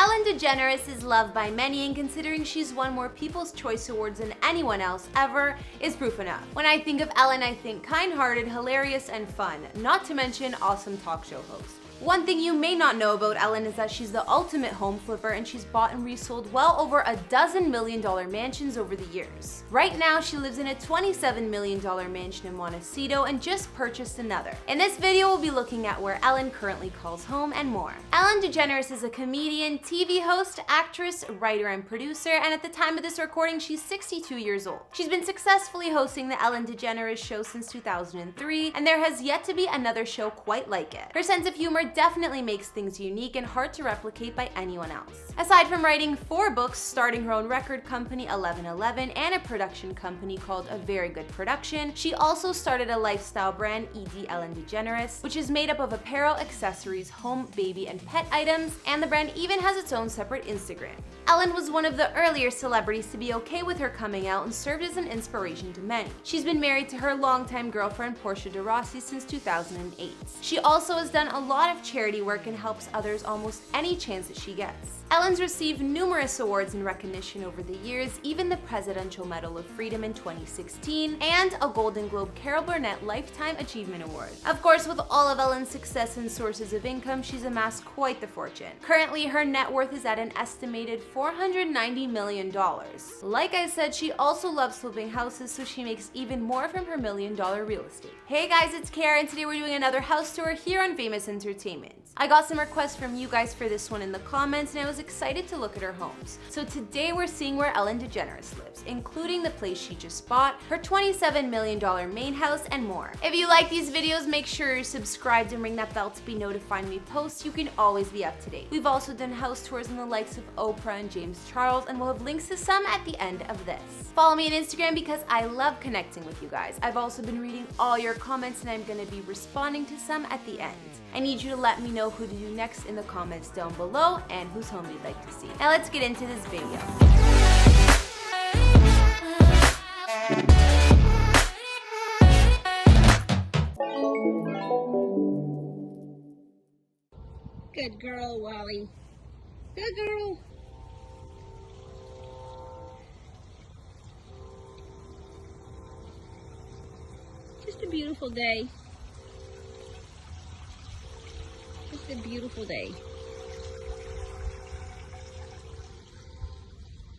Ellen DeGeneres is loved by many, and considering she's won more People's Choice Awards than anyone else ever is proof enough. When I think of Ellen, I think kind-hearted, hilarious, and fun, not to mention awesome talk show host. One thing you may not know about Ellen is that she's the ultimate home flipper, and she's bought and resold well over a dozen million-dollar mansions over the years. Right now, she lives in a $27 million mansion in Montecito and just purchased another. In this video, we'll be looking at where Ellen currently calls home and more. Ellen DeGeneres is a comedian, TV host, actress, writer, and producer, and at the time of this recording, she's 62 years old. She's been successfully hosting the Ellen DeGeneres Show since 2003, and there has yet to be another show quite like it. Her sense of humor definitely makes things unique and hard to replicate by anyone else. Aside from writing 4 books, starting her own record company 1111 and a production company called A Very Good Production, she also started a lifestyle brand, ED Ellen DeGeneres, which is made up of apparel, accessories, home, baby, and pet items, and the brand even has its own separate Instagram. Ellen was one of the earlier celebrities to be okay with her coming out and served as an inspiration to many. She's been married to her longtime girlfriend Portia de Rossi since 2008. She also has done a lot of charity work and helps others almost any chance that she gets. Ellen's received numerous awards and recognition over the years, even the Presidential Medal of Freedom in 2016 and a Golden Globe Carol Burnett Lifetime Achievement Award. Of course, with all of Ellen's success and sources of income, she's amassed quite the fortune. Currently, her net worth is at an estimated $490 million. Like I said, she also loves flipping houses, so she makes even more from her million-dollar real estate. Hey guys, it's Kara, and today we're doing another house tour here on Famous Entertainment. I got some requests from you guys for this one in the comments, and I was excited to look at her homes. So today we're seeing where Ellen DeGeneres lives, including the place she just bought, her $27 million main house, and more. If you like these videos, make sure you're subscribed and ring that bell to be notified when we post. You can always be up to date. We've also done house tours on the likes of Oprah and James Charles, and we'll have links to some at the end of this. Follow me on Instagram because I love connecting with you guys. I've also been reading all your comments, and I'm going to be responding to some at the end. I need you to let me know who to do next in the comments down below and whose home you'd like to see. Now let's get into this video. Good girl, Wally. Good girl. Just a beautiful day. Just a beautiful day.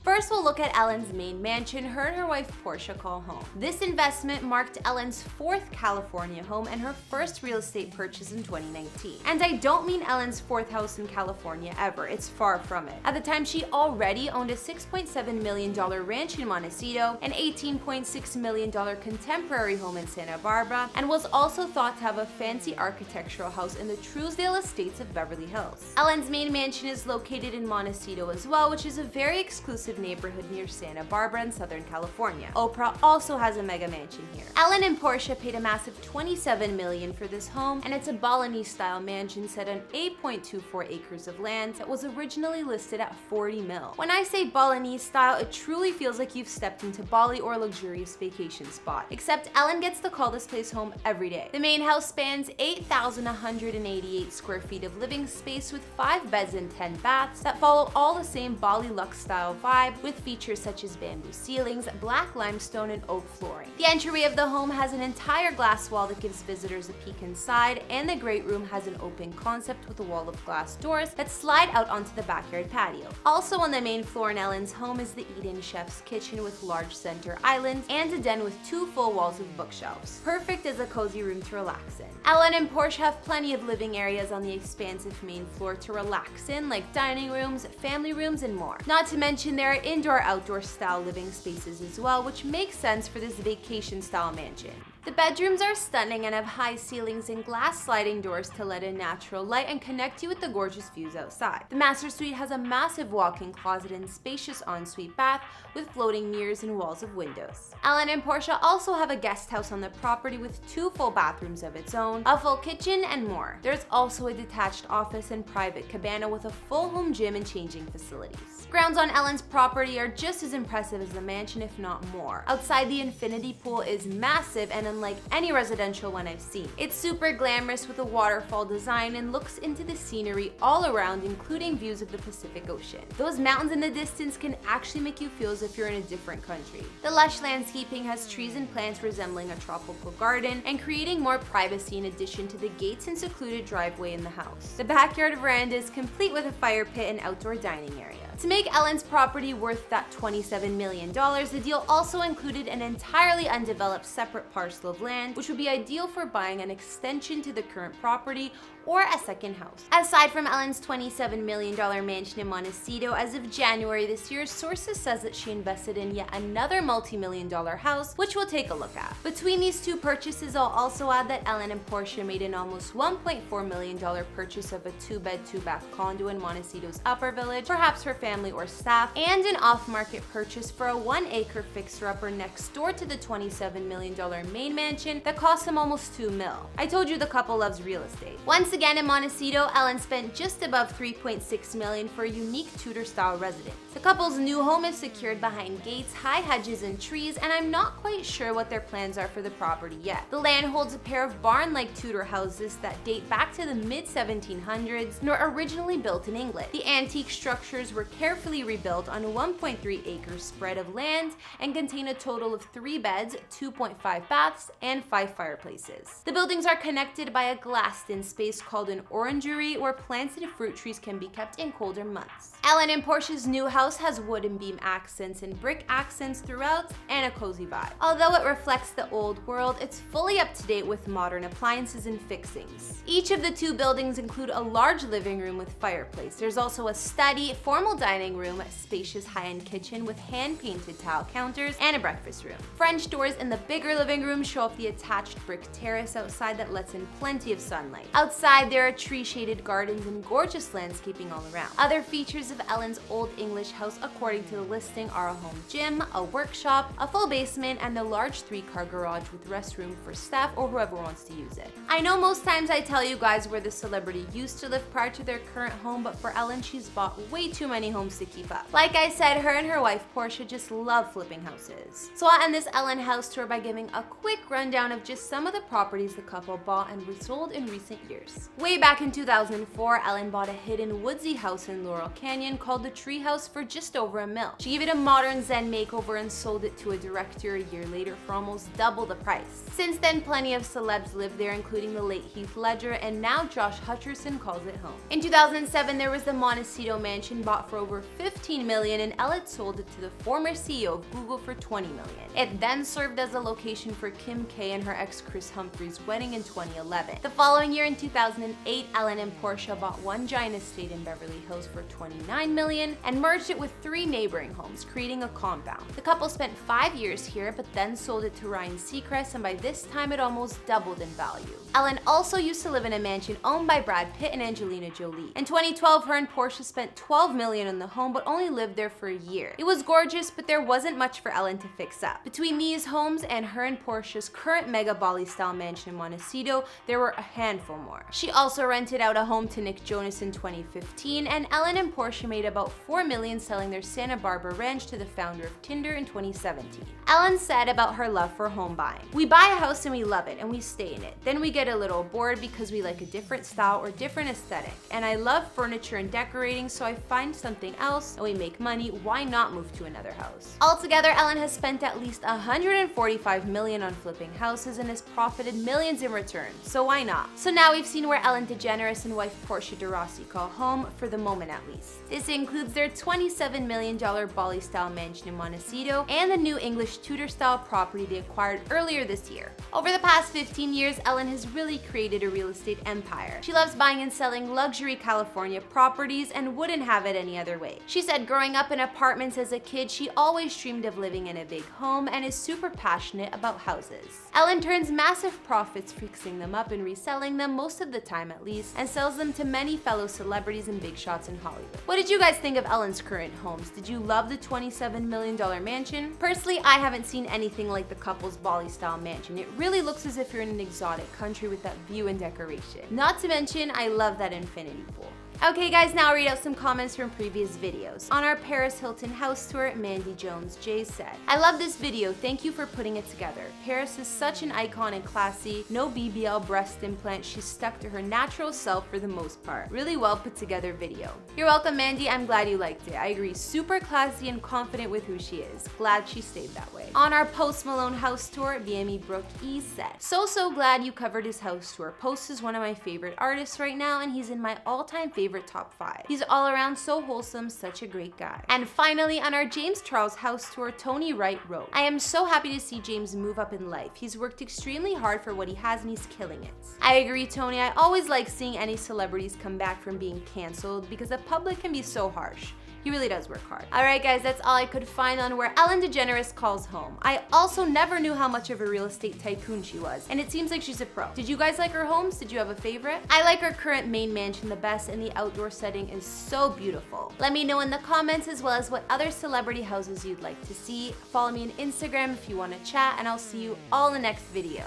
First, we'll look at Ellen's main mansion her and her wife Portia call home. This investment marked Ellen's 4th California home and her first real estate purchase in 2019. And I don't mean Ellen's 4th house in California ever, it's far from it. At the time, she already owned a $6.7 million ranch in Montecito, an $18.6 million contemporary home in Santa Barbara, and was also thought to have a fancy architectural house in the Truesdale Estates of Beverly Hills. Ellen's main mansion is located in Montecito as well, which is a very exclusive neighborhood near Santa Barbara in Southern California. Oprah also has a mega mansion here. Ellen and Portia paid a massive $27 million for this home, and it's a Balinese-style mansion set on 8.24 acres of land that was originally listed at $40 million. When I say Balinese-style, it truly feels like you've stepped into Bali or a luxurious vacation spot. Except Ellen gets to call this place home every day. The main house spans 8,188 square feet of living space with 5 beds and 10 baths that follow all the same Bali luxe-style vibe, with features such as bamboo ceilings, black limestone, and oak flooring. The entryway of the home has an entire glass wall that gives visitors a peek inside, and the great room has an open concept with a wall of glass doors that slide out onto the backyard patio. Also on the main floor in Ellen's home is the eat-in chef's kitchen with large center islands and a den with 2 full walls of bookshelves, perfect as a cozy room to relax in. Ellen and Portia have plenty of living areas on the expansive main floor to relax in, like dining rooms, family rooms, and more. Not to mention there are indoor-outdoor style living spaces as well, which makes sense for this vacation-style mansion. The bedrooms are stunning and have high ceilings and glass sliding doors to let in natural light and connect you with the gorgeous views outside. The master suite has a massive walk-in closet and spacious ensuite bath with floating mirrors and walls of windows. Ellen and Portia also have a guest house on the property with 2 full bathrooms of its own, a full kitchen, and more. There's also a detached office and private cabana with a full home gym and changing facilities. Grounds on Ellen's property are just as impressive as the mansion, if not more. Outside, the infinity pool is massive, and unlike any residential one I've seen. It's super glamorous with a waterfall design and looks into the scenery all around, including views of the Pacific Ocean. Those mountains in the distance can actually make you feel as if you're in a different country. The lush landscaping has trees and plants resembling a tropical garden and creating more privacy in addition to the gates and secluded driveway in the house. The backyard veranda is complete with a fire pit and outdoor dining area. To make Ellen's property worth that $27 million, the deal also included an entirely undeveloped separate parcel of land, which would be ideal for buying an extension to the current property or a second house. Aside from Ellen's $27 million mansion in Montecito, as of January this year, sources says that she invested in yet another multi-million-dollar house, which we'll take a look at. Between these two purchases, I'll also add that Ellen and Portia made an almost $1.4 million purchase of a 2-bed, 2-bath condo in Montecito's Upper Village, perhaps for family or staff, and an off-market purchase for a 1-acre fixer-upper next door to the $27 million main mansion that cost them almost $2 million. I told you the couple loves real estate. Once again in Montecito, Ellen spent just above $3.6 million for a unique Tudor-style residence. The couple's new home is secured behind gates, high hedges, and trees, and I'm not quite sure what their plans are for the property yet. The land holds a pair of barn-like Tudor houses that date back to the mid-1700s and were originally built in England. The antique structures were carefully rebuilt on a 1.3-acre spread of land and contain a total of 3 beds, 2.5 baths, and 5 fireplaces. The buildings are connected by a glassed-in space called an orangery, where plants and fruit trees can be kept in colder months. Ellen and Portia's new house has wooden beam accents and brick accents throughout, and a cozy vibe. Although it reflects the old world, it's fully up to date with modern appliances and fixings. Each of the two buildings include a large living room with fireplace. There's also a study, formal dining room, spacious high-end kitchen with hand-painted tile counters, and a breakfast room. French doors in the bigger living room show off the attached brick terrace outside that lets in plenty of sunlight. Outside, there are tree-shaded gardens and gorgeous landscaping all around. Other features of Ellen's Old English house, according to the listing, are a home gym, a workshop, a full basement, and a large 3-car garage with restroom for staff or whoever wants to use it. I know most times I tell you guys where the celebrity used to live prior to their current home, but for Ellen, she's bought way too many homes to keep up. Like I said, her and her wife Portia just love flipping houses. So I'll end this Ellen house tour by giving a quick rundown of just some of the properties the couple bought and resold in recent years. Way back in 2004, Ellen bought a hidden woodsy house in Laurel Canyon called the Tree House for just over $1 million. She gave it a modern Zen makeover and sold it to a director a year later for almost double the price. Since then, plenty of celebs lived there, including the late Heath Ledger, and now Josh Hutcherson calls it home. In 2007, there was the Montecito mansion bought for over $15 million, and Ellen sold it to the former CEO of Google for $20 million. It then served as a location for Kim K and her ex Chris Humphrey's wedding in 2011. The following year, in 2008, Ellen and Portia bought one giant estate in Beverly Hills for $29 million and merged it with 3 neighboring homes, creating a compound. The couple spent 5 years here, but then sold it to Ryan Seacrest, and by this time it almost doubled in value. Ellen also used to live in a mansion owned by Brad Pitt and Angelina Jolie. In 2012, her and Portia spent $12 million on the home, but only lived there for a year. It was gorgeous, but there wasn't much for Ellen to fix up. Between these homes and her and Portia's current mega Bali-style mansion in Montecito, there were a handful more. She also rented out a home to Nick Jonas in 2015, and Ellen and Portia made about $4 million selling their Santa Barbara ranch to the founder of Tinder in 2017. Ellen said about her love for home buying, "We buy a house and we love it and we stay in it. Then we get a little bored because we like a different style or different aesthetic. And I love furniture and decorating, so I find something else and we make money. Why not move to another house?" Altogether, Ellen has spent at least $145 million on flipping houses and has profited millions in return, so why not? So now we've seen where Ellen DeGeneres and wife Portia de Rossi call home, for the moment at least. This includes their $27 million Bali-style mansion in Montecito and the new English Tudor-style property they acquired earlier this year. Over the past 15 years, Ellen has really created a real estate empire. She loves buying and selling luxury California properties and wouldn't have it any other way. She said growing up in apartments as a kid, she always dreamed of living in a big home and is super passionate about houses. Ellen turns massive profits fixing them up and reselling them, most of the time at least, and sells them to many fellow celebrities and big shots in Hollywood. What did you guys think of Ellen's current homes? Did you love the $27 million mansion? Personally, I haven't seen anything like the couple's Bali-style mansion. It really looks as if you're in an exotic country with that view and decoration. Not to mention, I love that infinity pool. Okay guys, now I'll read out some comments from previous videos. On our Paris Hilton house tour, Mandy Jones J said, "I love this video, thank you for putting it together. Paris is such an icon and classy, no BBL breast implant, she's stuck to her natural self for the most part. Really well put together video." You're welcome, Mandy, I'm glad you liked it. I agree, super classy and confident with who she is. Glad she stayed that way. On our Post Malone house tour, BME Brooke E said, so glad you covered his house tour. Post is one of my favorite artists right now and he's in my all-time favorite top 5. He's all around so wholesome, such a great guy. And finally, on our James Charles house tour, Tony Wright wrote, "I am so happy to see James move up in life. He's worked extremely hard for what he has and he's killing it." I agree, Tony. I always like seeing any celebrities come back from being canceled because the public can be so harsh. He really does work hard. Alright guys, that's all I could find on where Ellen DeGeneres calls home. I also never knew how much of a real estate tycoon she was, and it seems like she's a pro. Did you guys like her homes? Did you have a favorite? I like her current main mansion the best, and the outdoor setting is so beautiful. Let me know in the comments as well as what other celebrity houses you'd like to see. Follow me on Instagram if you want to chat, and I'll see you all in the next video.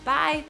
Bye!